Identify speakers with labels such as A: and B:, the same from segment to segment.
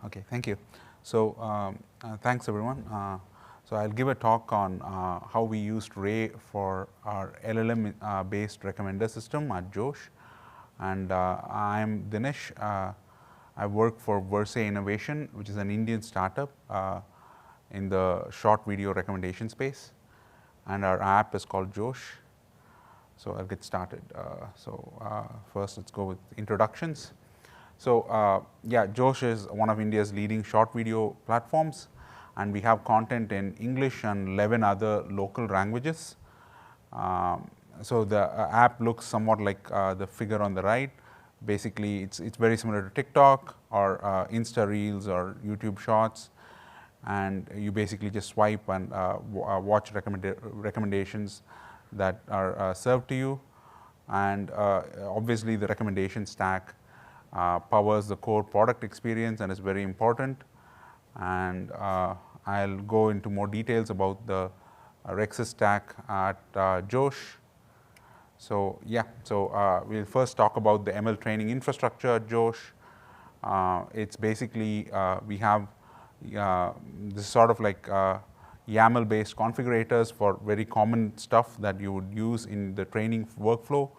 A: Okay, thank you. So thanks everyone. So I'll give a talk on how we used Ray for our LLM based recommender system at Josh. And I'm Dinesh. I work for Verse Innovation, which is an Indian startup in the short video recommendation space. And our app is called Josh. So I'll get started. First let's go with introductions. So yeah, Josh is one of India's leading short video platforms, and we have content in English and 11 other local languages. So the app looks somewhat like the figure on the right. Basically, it's very similar to TikTok or Insta Reels or YouTube Shorts, and you basically just swipe and watch recommendations that are served to you. And obviously, the recommendation stack powers the core product experience and is very important. And I'll go into more details about the Rexis stack at Josh. So yeah, so we'll first talk about the ML training infrastructure at Josh. It's basically, we have this sort of like YAML-based configurators for very common stuff that you would use in the training workflow.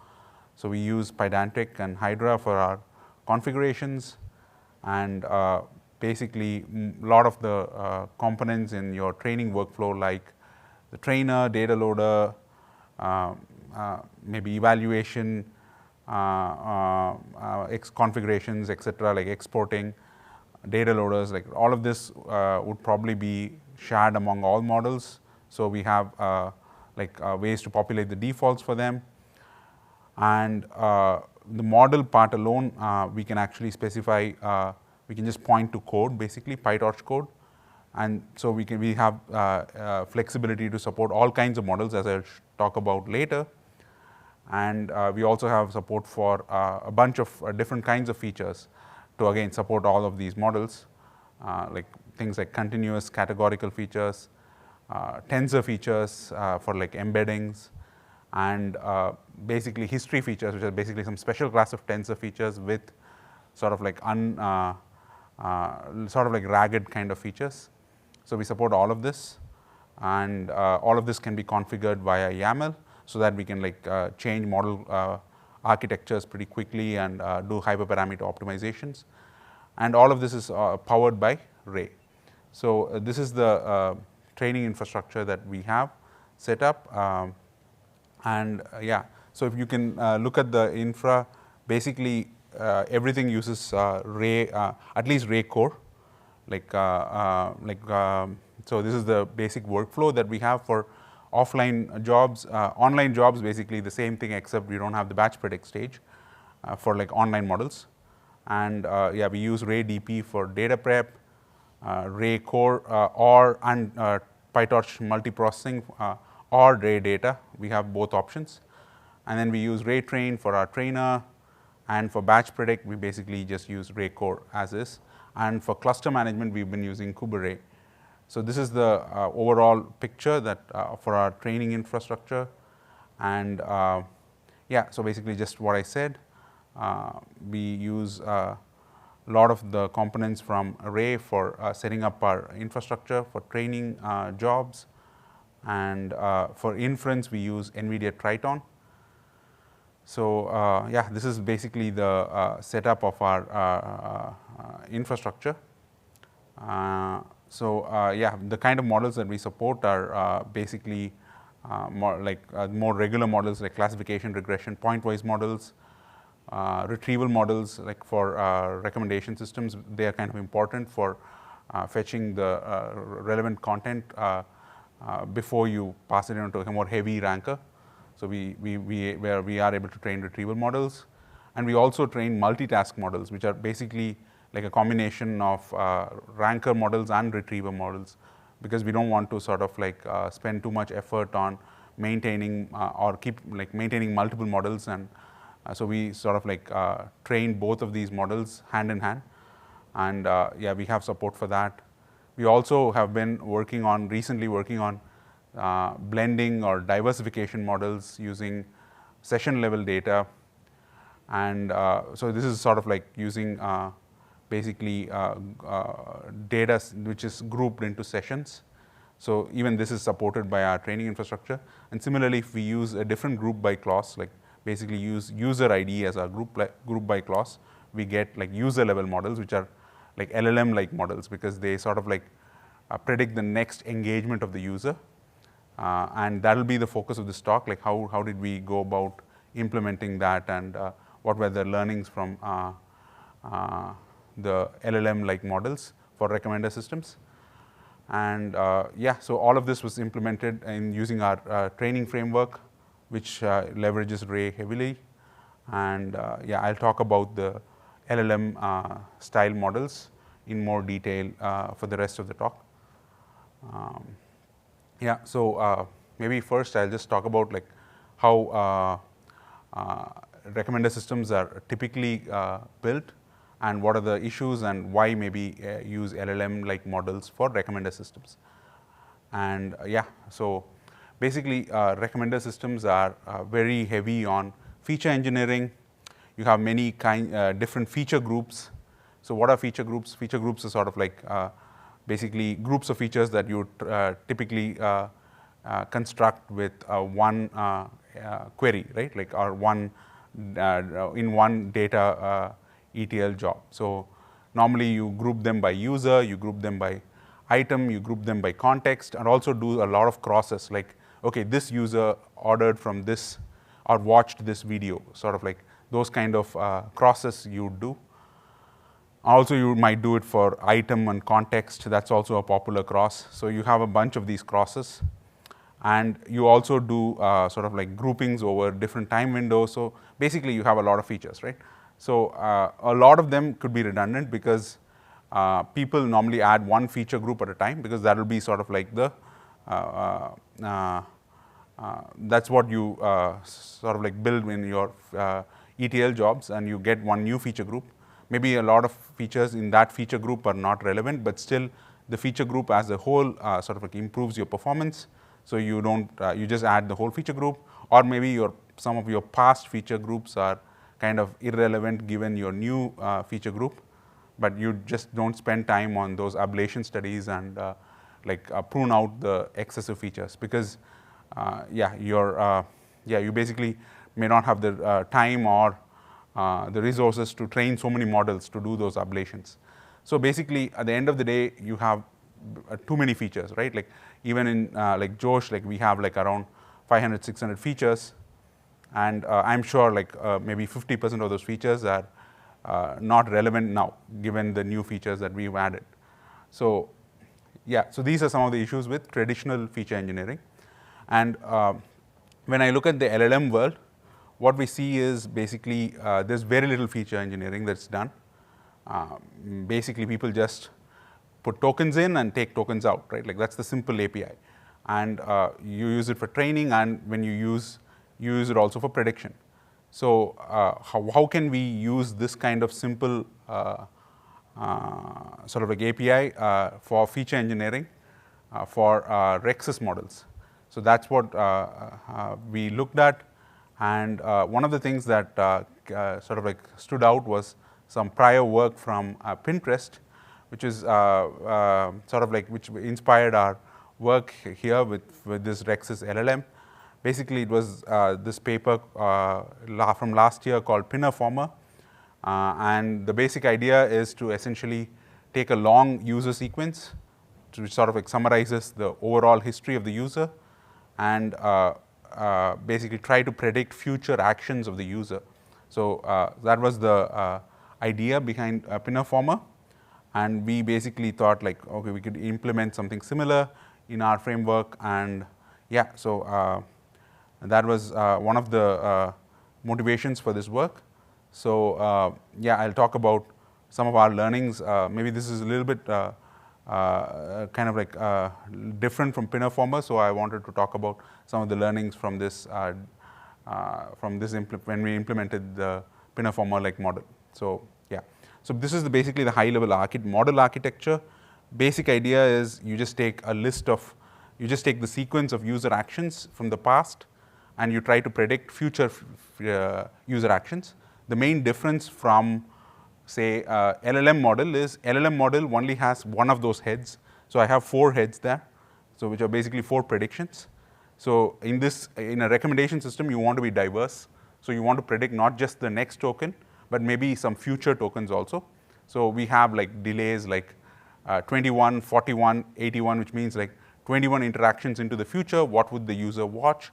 A: So we use Pydantic and Hydra for our configurations, and basically a lot of the components in your training workflow, like the trainer, data loader, maybe evaluation, configurations, etc., like exporting, data loaders, like all of this would probably be shared among all models. So we have ways to populate the defaults for them. And the model part alone, we can actually specify, we can just point to code, basically PyTorch code. And so we have flexibility to support all kinds of models, as I'll talk about later. And we also have support for a bunch of different kinds of features to again support all of these models, like things like continuous categorical features, tensor features for like embeddings, and basically history features, which are basically some special class of tensor features with sort of like ragged kind of features. So we support all of this, and all of this can be configured via YAML, so that we can like change model architectures pretty quickly and do hyperparameter optimizations. And all of this is powered by Ray. So this is the training infrastructure that we have set up. Yeah, so if you can look at the infra, basically everything uses Ray, at least Ray core. So this is the basic workflow that we have for offline jobs. Online jobs, basically the same thing, except we don't have the batch predict stage for like online models. And yeah, we use Ray DP for data prep, Ray core and PyTorch multiprocessing or Ray data. We have both options. And then we use Ray train for our trainer, and for batch predict we basically just use Ray core as is. And for cluster management we've been using Kubernetes. So this is the overall picture that for our training infrastructure. And yeah, so basically just what I said, we use a lot of the components from Ray for setting up our infrastructure for training jobs. And for inference we use NVIDIA Triton. So yeah, this is basically the setup of our infrastructure. Yeah, the kind of models that we support are basically more regular models like classification, regression, pointwise models, retrieval models, like for recommendation systems. They are kind of important for fetching the relevant content before you pass it into a more heavy ranker. So where we are able to train retrieval models. And we also train multitask models, which are basically like a combination of ranker models and retriever models, because we don't want to sort of like spend too much effort on maintaining or keep like maintaining multiple models. And so we sort of like train both of these models hand in hand. And yeah, we have support for that. We also have been recently working on blending or diversification models using session level data. And so this is sort of like using basically data which is grouped into sessions. So even this is supported by our training infrastructure. And similarly, if we use a different group by clause, like basically use user ID as our group by clause, we get like user level models, which are like LLM like models, because they sort of like predict the next engagement of the user. And that will be the focus of this talk, like how did we go about implementing that, and what were the learnings from the LLM like models for recommender systems. And yeah, so all of this was implemented in using our training framework, which leverages Ray heavily. And yeah, I'll talk about the LLM style models in more detail for the rest of the talk. Yeah, so maybe first I'll just talk about like how recommender systems are typically built, and what are the issues, and why maybe use LLM like models for recommender systems. And yeah, so basically recommender systems are very heavy on feature engineering. You have many different feature groups. So what are feature groups? Feature groups are sort of like basically groups of features that you typically construct with one query, right? Like, or one in one data ETL job. So normally you group them by user, you group them by item, you group them by context, and also do a lot of crosses, like, okay, this user ordered from this or watched this video, sort of like those kind of crosses you do. Also, you might do it for item and context. That's also a popular cross. So you have a bunch of these crosses. And you also do sort of like groupings over different time windows. So basically, you have a lot of features, right? So a lot of them could be redundant, because people normally add one feature group at a time, because that will be sort of like the that's what you sort of like build in your ETL jobs, and you get one new feature group. Maybe a lot of features in that feature group are not relevant, but still the feature group as a whole sort of like improves your performance. So you don't, you just add the whole feature group, or maybe some of your past feature groups are kind of irrelevant given your new feature group, but you just don't spend time on those ablation studies and prune out the excessive features, because yeah, you basically may not have the time or the resources to train so many models to do those ablations. So basically, at the end of the day, you have too many features, right? Like even in like Josh, like we have like around 500, 600 features, and I'm sure like maybe 50% of those features are not relevant now, given the new features that we've added. So yeah, so these are some of the issues with traditional feature engineering. And when I look at the LLM world, what we see is basically there's very little feature engineering that's done. Basically, people just put tokens in and take tokens out, right? Like that's the simple API. And you use it for training, and when you use it also for prediction. So how can we use this kind of simple sort of like API for feature engineering for Rexus models? So that's what we looked at. And one of the things that sort of like stood out was some prior work from Pinterest, which is sort of like which inspired our work here with this Rexus LLM. Basically, it was this paper from last year called Pinnerformer. And the basic idea is to essentially take a long user sequence, which sort of like summarizes the overall history of the user, and basically try to predict future actions of the user. So that was the idea behind Pinnerformer. And we basically thought like, okay, we could implement something similar in our framework. And yeah, so that was one of the motivations for this work. So yeah, I'll talk about some of our learnings. Maybe this is a little bit kind of like different from Pinnerformer, so I wanted to talk about some of the learnings from this when we implemented the Pinnerformer like model. So yeah, so this is basically the high-level model architecture. Basic idea is you just take you just take the sequence of user actions from the past, and you try to predict future user actions. The main difference from say LLM model is, LLM model only has one of those heads. So I have 4 heads there, so which are basically 4 predictions. So in a recommendation system, you want to be diverse. So you want to predict not just the next token, but maybe some future tokens also. So we have like delays like 21, 41, 81, which means like 21 interactions into the future, what would the user watch,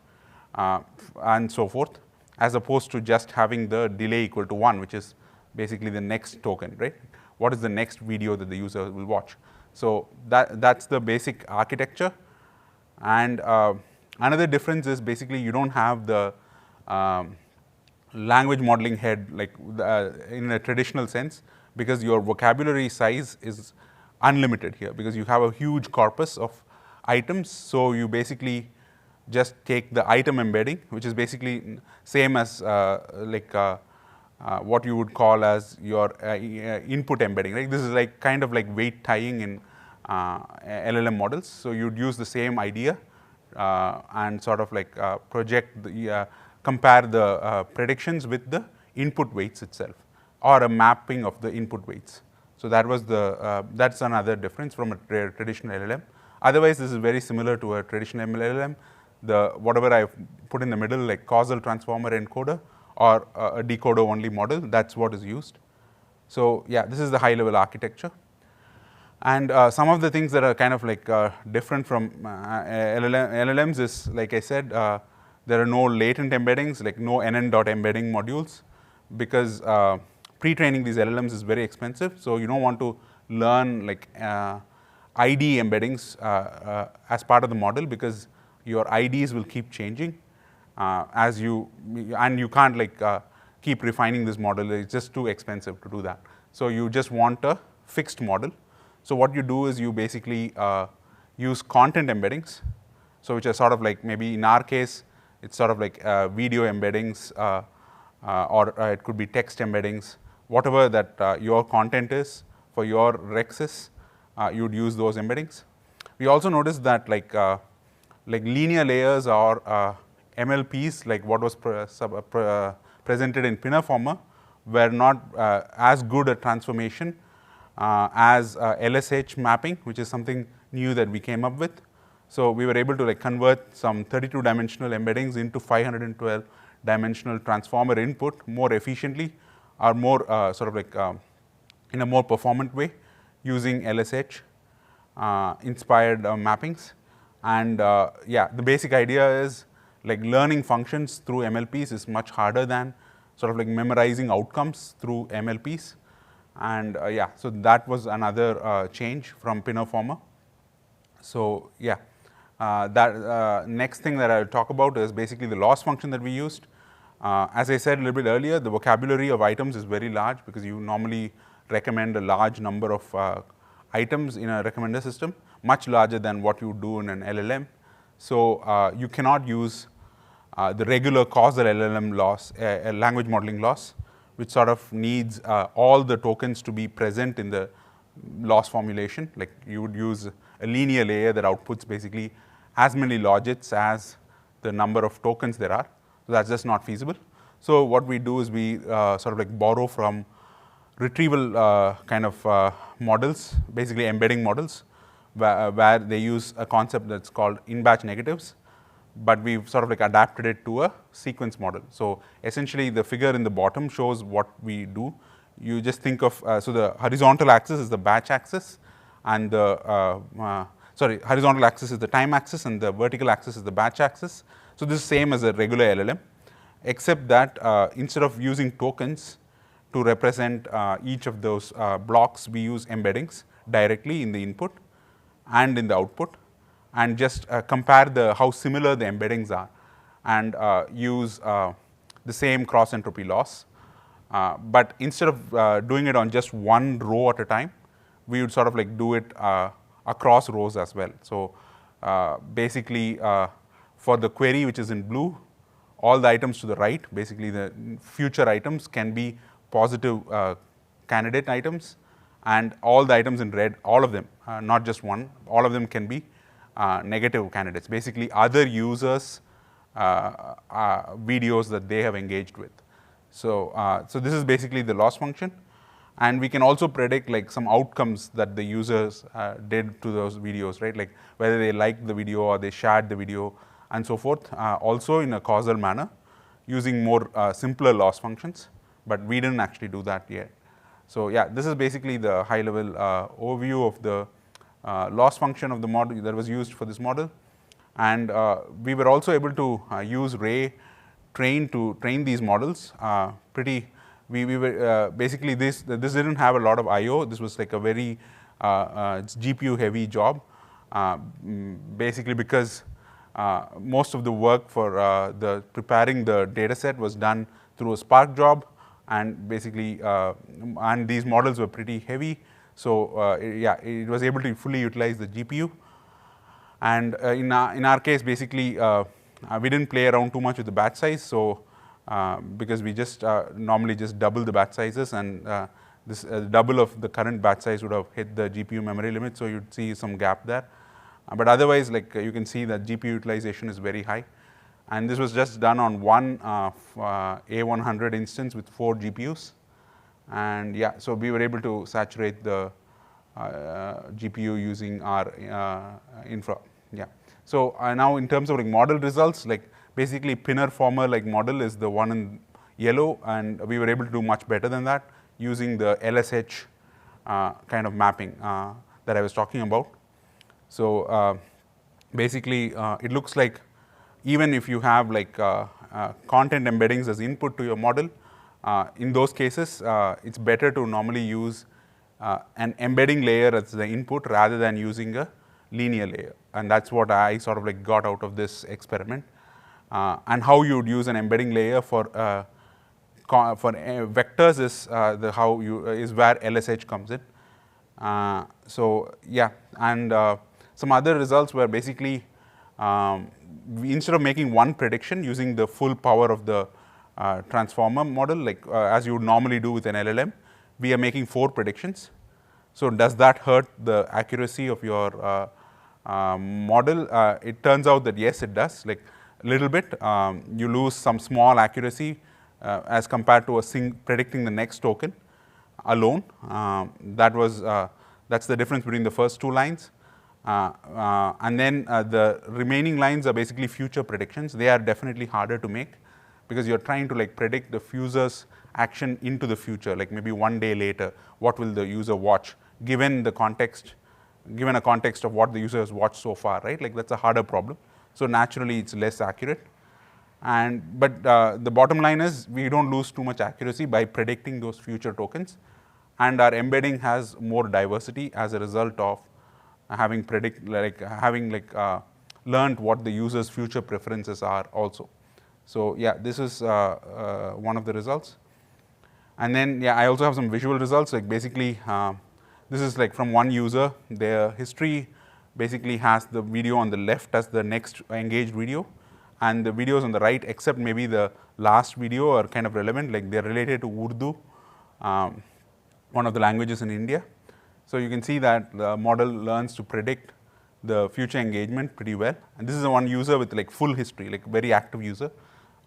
A: and so forth, as opposed to just having the delay equal to 1, which is basically the next token, right? What is the next video that the user will watch? So that's the basic architecture. And another difference is basically you don't have the language modeling head like in a traditional sense, because your vocabulary size is unlimited here, because you have a huge corpus of items. So you basically just take the item embedding, which is basically same as what you would call as your input embedding, right? This is like kind of like weight tying in LLM models. So you'd use the same idea and sort of like project the, compare the predictions with the input weights itself, or a mapping of the input weights. So that was the that's another difference from a traditional LLM. Otherwise, this is very similar to a traditional LLM. The whatever I've put in the middle, like causal transformer encoder or a decoder only model, that's what is used. So yeah, this is the high level architecture. And some of the things that are kind of like different from LLMs is, like I said, there are no latent embeddings, like no nn.embedding modules, because pre-training these LLMs is very expensive. So you don't want to learn like ID embeddings as part of the model, because your IDs will keep changing and you can't like keep refining this model. It's just too expensive to do that. So you just want a fixed model. So what you do is you basically use content embeddings, so which are sort of like, maybe in our case, it's sort of like video embeddings, or it could be text embeddings, whatever that your content is for your rexes, you'd use those embeddings. We also noticed that like linear layers or MLPs, like what was presented in Pinaformer, were not as good a transformation as LSH mapping, which is something new that we came up with. So we were able to like convert some 32-dimensional embeddings into 512-dimensional transformer input more efficiently, or more sort of like in a more performant way, using LSH inspired mappings. And yeah, the basic idea is like learning functions through MLPs is much harder than sort of like memorizing outcomes through MLPs. And yeah, so that was another change from Pinaformer. So yeah, that next thing that I'll talk about is basically the loss function that we used. As I said a little bit earlier, the vocabulary of items is very large, because you normally recommend a large number of items in a recommender system, much larger than what you do in an LLM. So you cannot use the regular causal LLM loss, language modeling loss, which sort of needs all the tokens to be present in the loss formulation. Like you would use a linear layer that outputs basically as many logits as the number of tokens there are. So that's just not feasible. So what we do is we sort of like borrow from retrieval kind of models, basically embedding models, where they use a concept that's called in-batch negatives, but we've sort of like adapted it to a sequence model. So essentially the figure in the bottom shows what we do. You just think of, so the horizontal axis is the batch axis, and the, horizontal axis is the time axis, and the vertical axis is the batch axis. So this is same as a regular LLM, except that instead of using tokens to represent each of those blocks, we use embeddings directly in the input and in the output, and just compare how similar the embeddings are, and use the same cross entropy loss. But instead of doing it on just one row at a time, we would sort of like do it across rows as well. So basically, for the query which is in blue, all the items to the right, basically the future items, can be positive candidate items, and all the items in red, all of them, not just one, all of them can be negative candidates, basically other users' videos that they have engaged with. So, so this is basically the loss function. And we can also predict like some outcomes that the users did to those videos, right? Like whether they liked the video or they shared the video and so forth, also in a causal manner using more simpler loss functions, but we didn't actually do that yet. So yeah, this is basically the high level overview of the loss function of the model that was used for this model. And we were also able to use Ray to train these models we were basically this didn't have a lot of I/O. This was like a very it's GPU heavy job, basically because most of the work for the preparing the data set was done through a Spark job, and basically and these models were pretty heavy. So yeah, it was able to fully utilize the GPU. And in our case, basically we didn't play around too much with the batch size. So because we just normally just double the batch sizes, and this double of the current batch size would have hit the GPU memory limit, so you'd see some gap there. But otherwise, like you can see that GPU utilization is very high. And this was just done on one A100 instance with 4 GPUs. And yeah, so we were able to saturate the GPU using our infra. Yeah. So now in terms of like model results, like basically Pinner former like model is the one in yellow, and we were able to do much better than that using the LSH kind of mapping that I was talking about. So basically it looks like even if you have like content embeddings as input to your model, in those cases it's better to normally use an embedding layer as the input rather than using a linear layer. And that's what I sort of like got out of this experiment. And how you would use an embedding layer for vectors is is where LSH comes in. So yeah, and some other results were basically instead of making one prediction using the full power of the transformer model, like as you would normally do with an LLM, we are making 4 predictions. So does that hurt the accuracy of your model? It turns out that yes, it does. Like a little bit, you lose some small accuracy as compared to predicting the next token alone. That's the difference between the first 2 lines. And then the remaining lines are basically future predictions. They are definitely harder to make because you're trying to like predict the user's action into the future, like maybe 1 day later, what will the user watch, given a context of what the user has watched so far, right? Like that's a harder problem. So naturally, it's less accurate. But the bottom line is we don't lose too much accuracy by predicting those future tokens, and our embedding has more diversity as a result of having learned what the user's future preferences are also. So yeah, this is one of the results. And then yeah, I also have some visual results. Like basically, this is like from one user. Their history basically has the video on the left as the next engaged video, and the videos on the right, except maybe the last video, are kind of relevant. Like they're related to Urdu, one of the languages in India. So you can see that the model learns to predict the future engagement pretty well. And this is the one user with like full history, like very active user.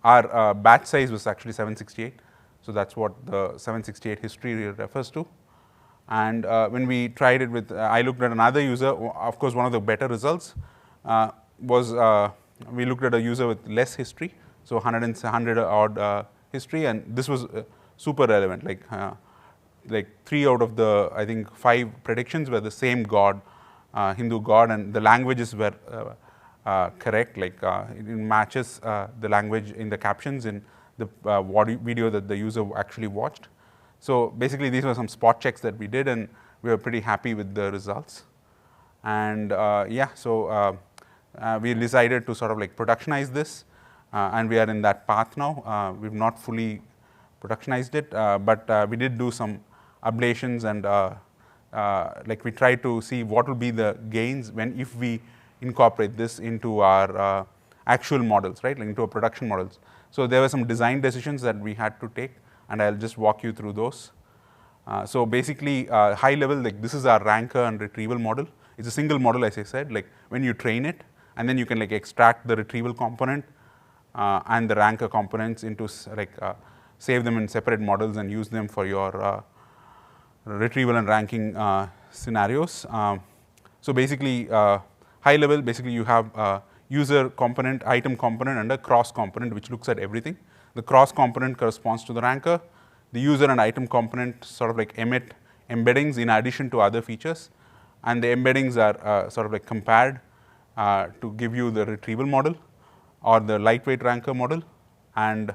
A: Our batch size was actually 768. So that's what the 768 history refers to. And when we tried it with, I looked at another user. Of course, one of the better results was we looked at a user with less history, so 100 odd history, and this was super relevant. Like 3 out of the, I think, 5 predictions were the same god, Hindu god, and the languages were correct. Like it matches the language in the captions in the video that the user actually watched. So basically, these were some spot checks that we did, and we were pretty happy with the results. And yeah, so we decided to sort of like productionize this, and we are in that path now. We've not fully productionized it, but we did do some ablations, and like we tried to see what will be the gains if we incorporate this into our actual models, right, like into our production models. So there were some design decisions that we had to take, and I'll just walk you through those. So basically, high level, like this is our ranker and retrieval model. It's a single model, as I said. Like when you train it, and then you can like extract the retrieval component and the ranker components into like save them in separate models and use them for your retrieval and ranking scenarios. So basically, high level, basically you have a user component, item component, and a cross component which looks at everything. The cross component corresponds to the ranker. The user and item component sort of like emit embeddings in addition to other features, and the embeddings are sort of like compared to give you the retrieval model or the lightweight ranker model. And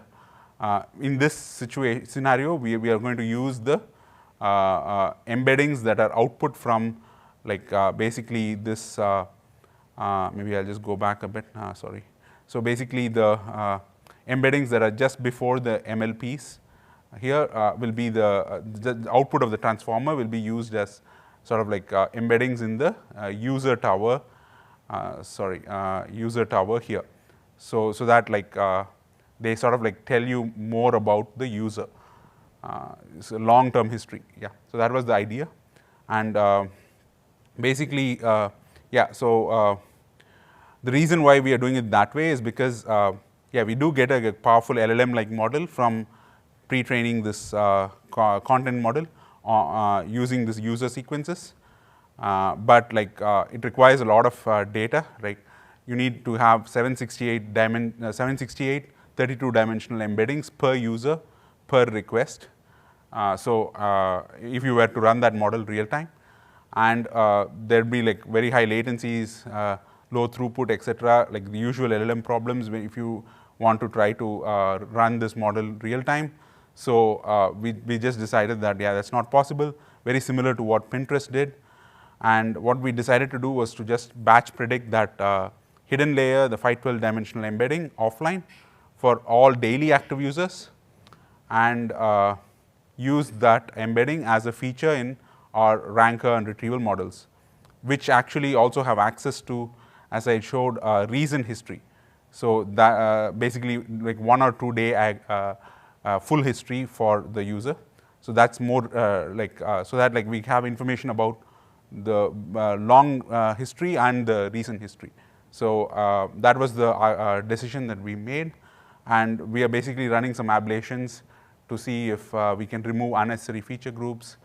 A: in this scenario, we are going to use the embeddings that are output from like basically this, maybe I'll just go back a bit, sorry. So basically the embeddings that are just before the MLPs here will be the output of the transformer will be used as sort of like embeddings in the user tower, user tower here. So that like they sort of like tell you more about the user. It's a long-term history, yeah. So that was the idea, and basically, yeah. So the reason why we are doing it that way is because, yeah, we do get a powerful LLM-like model from pre-training this content model using this user sequences, but like it requires a lot of data, right? You need to have 768 32-dimensional embeddings per user per request. So if you were to run that model real time, and there'd be like very high latencies, low throughput, etc., like the usual LLM problems if you want to try to run this model real time. So we just decided that, yeah, that's not possible, very similar to what Pinterest did. And what we decided to do was to just batch predict that hidden layer, the 512-dimensional embedding offline for all daily active users, and use that embedding as a feature in our ranker and retrieval models, which actually also have access to, as I showed, recent history. So that basically like 1 or 2 day full history for the user. So that's more so that like we have information about the long history and the recent history. So that was the decision that we made, and we are basically running some ablations to see if we can remove unnecessary feature groups,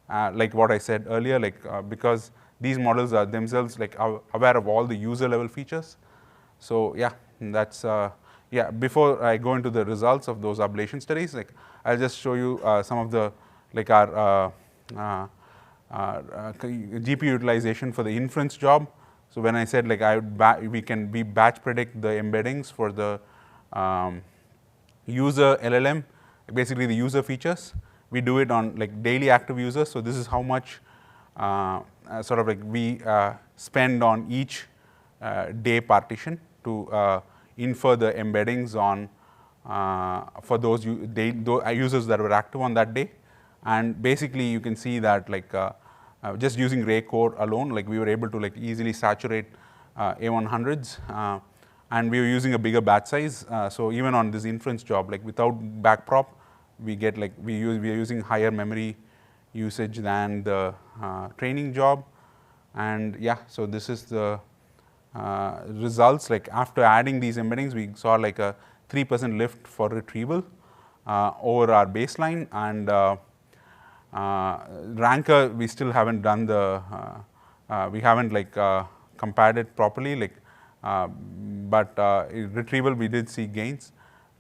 A: like what I said earlier, like because these models are themselves like aware of all the user level features. So yeah, that's yeah. Before I go into the results of those ablation studies, like I'll just show you some of the like our GPU utilization for the inference job. So when I said like we can batch predict the embeddings for the user LLM, basically the user features. We do it on like daily active users. So this is how much sort of like we spend on each day partition to infer the embeddings on for those users that were active on that day. And basically you can see that like just using Ray core alone, like we were able to like easily saturate A100s, and we were using a bigger batch size. So even on this inference job, like without backprop, we get like we are using higher memory usage than the training job. And yeah, so this is the results. Like after adding these embeddings, we saw like a 3% lift for retrieval over our baseline, and ranker we still haven't done the we haven't like compared it properly, like but retrieval we did see gains,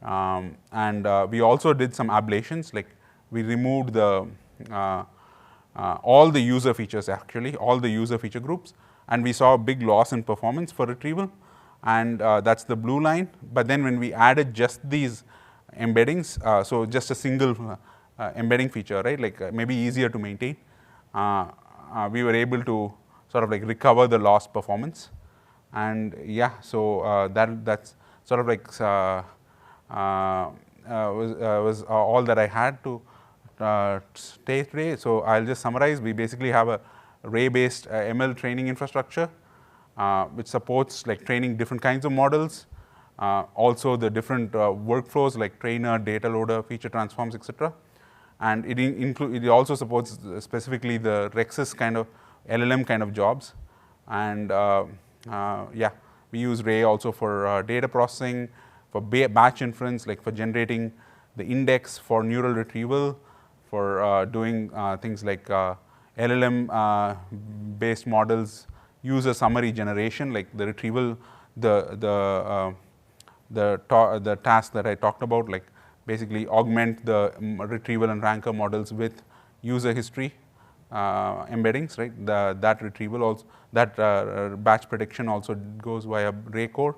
A: and we also did some ablations, like we removed the all the user features, actually all the user feature groups, and we saw a big loss in performance for retrieval, and that's the blue line. But then when we added just these embeddings, so just a single embedding feature, right, like maybe easier to maintain, we were able to sort of like recover the lost performance. And yeah, so that's sort of like was all that I had to say today. So I'll just summarize. We basically have a Ray-based ML training infrastructure, which supports like training different kinds of models, also the different workflows like trainer, data loader, feature transforms, etc. And it also supports specifically the Rexus kind of LLM kind of jobs. And yeah, we use Ray also for data processing, for batch inference, like for generating the index for neural retrieval, for doing things like LLM based models use a summary generation, like the retrieval, the task that I talked about, like basically augment the retrieval and ranker models with user history embeddings, right? That retrieval also, that batch prediction also goes via Ray core,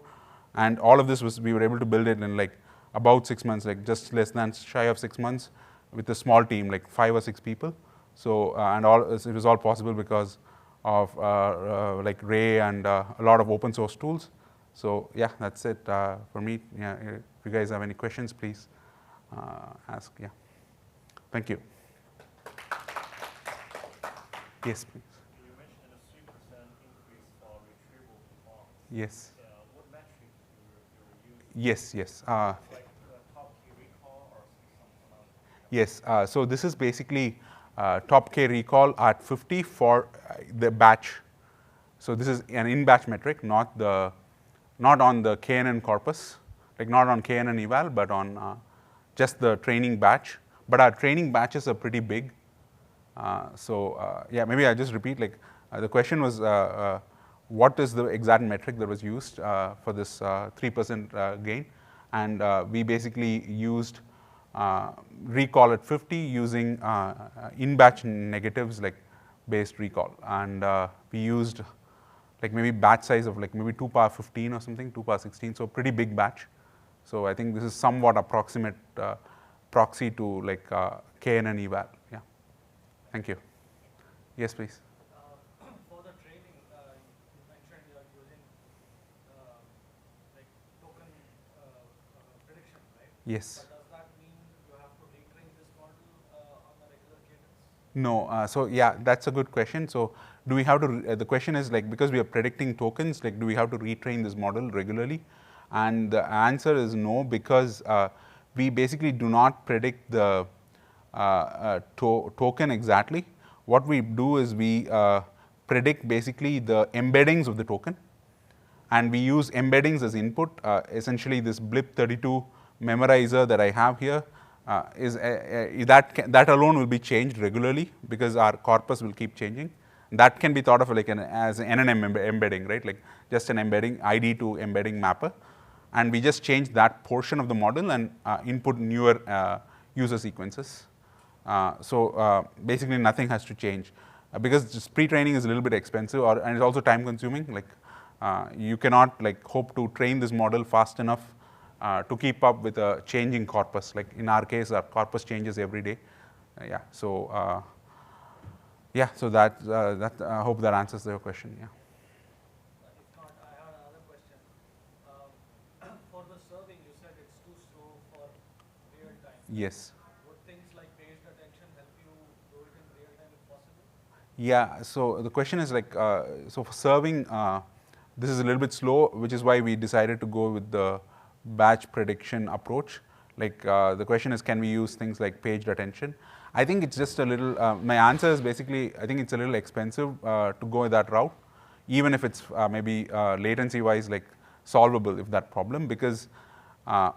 A: and all of this we were able to build it in like about 6 months, like just less than shy of 6 months, with a small team, like 5 or 6 people. So and it was all possible because of like Ray and a lot of open source tools. So yeah, that's it for me. Yeah, if you guys have any questions, please ask. Yeah, thank you. Yes, please.
B: You mentioned a 3% increase for retrieval performance.
A: Yes.
B: What metric you were using?
A: Yes, yes.
B: Like top key recall or something else?
A: Yes. So this is basically top K recall at 50 for the batch. So this is an in-batch metric, not on the KNN corpus, like not on KNN eval, but on just the training batch. But our training batches are pretty big. Yeah, maybe I just repeat, like the question was what is the exact metric that was used for this 3% gain, and we basically used recall at 50 using in-batch negatives like based recall, and we used like maybe batch size of like maybe 2 power 15 or something, 2 power 16, so pretty big batch. So I think this is somewhat approximate proxy to like KNN eval. Yeah. Thank you. Yes, please.
B: For the training, you mentioned you are using like token prediction, right?
A: Yes.
B: But does that mean you have to retrain this model on a regular cadence?
A: No. So yeah, that's a good question. So do we have to? The question is like, because we are predicting tokens, like do we have to retrain this model regularly? And the answer is no, because we basically do not predict the token exactly. What we do is we predict basically the embeddings of the token, and we use embeddings as input. Essentially, this blip32 memorizer that I have here that alone will be changed regularly because our corpus will keep changing. That can be thought of like as an NNM embedding, right? Like just an embedding ID to embedding mapper, and we just change that portion of the model and input newer user sequences. Basically, nothing has to change because just pre-training is a little bit expensive, and it's also time-consuming. Like you cannot like hope to train this model fast enough to keep up with a changing corpus. Like in our case, our corpus changes every day. Yeah. So yeah. So that I hope that answers your question. Yeah.
B: If not, I have another question. For the serving, you said it's too slow for real time.
A: Yes.
B: Would things like paged attention help you do it in real time if possible?
A: Yeah. So the question is like, so for serving, this is a little bit slow, which is why we decided to go with the batch prediction approach. Like the question is, can we use things like paged attention? I think it's just a little. My answer is basically, I think it's a little expensive to go that route, even if it's maybe latency-wise like solvable if that problem, because I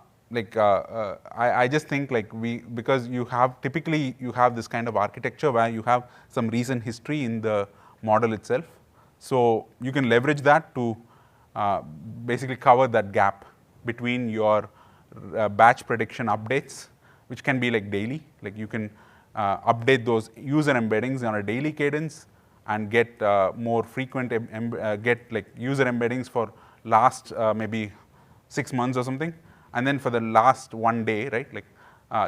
A: just think like because you have typically you have this kind of architecture where you have some recent history in the model itself, so you can leverage that to basically cover that gap between your batch prediction updates, which can be like daily. Like you can update those user embeddings on a daily cadence and get more frequent get like user embeddings for last maybe 6 months or something, and then for the last 1 day, right? Like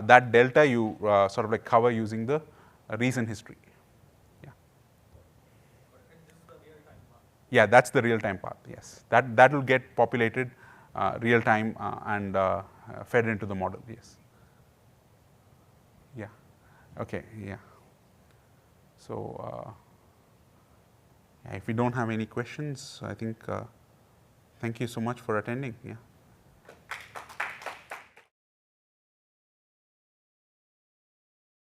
A: that delta you sort of like cover using the recent history. Yeah.
B: And this is the real time part.
A: Yeah, that's the real time path. Yes, that will get populated real time and fed into the model. Yes. Yeah. Okay. Yeah. So yeah, if we don't have any questions, I think thank you so much for attending. Yeah.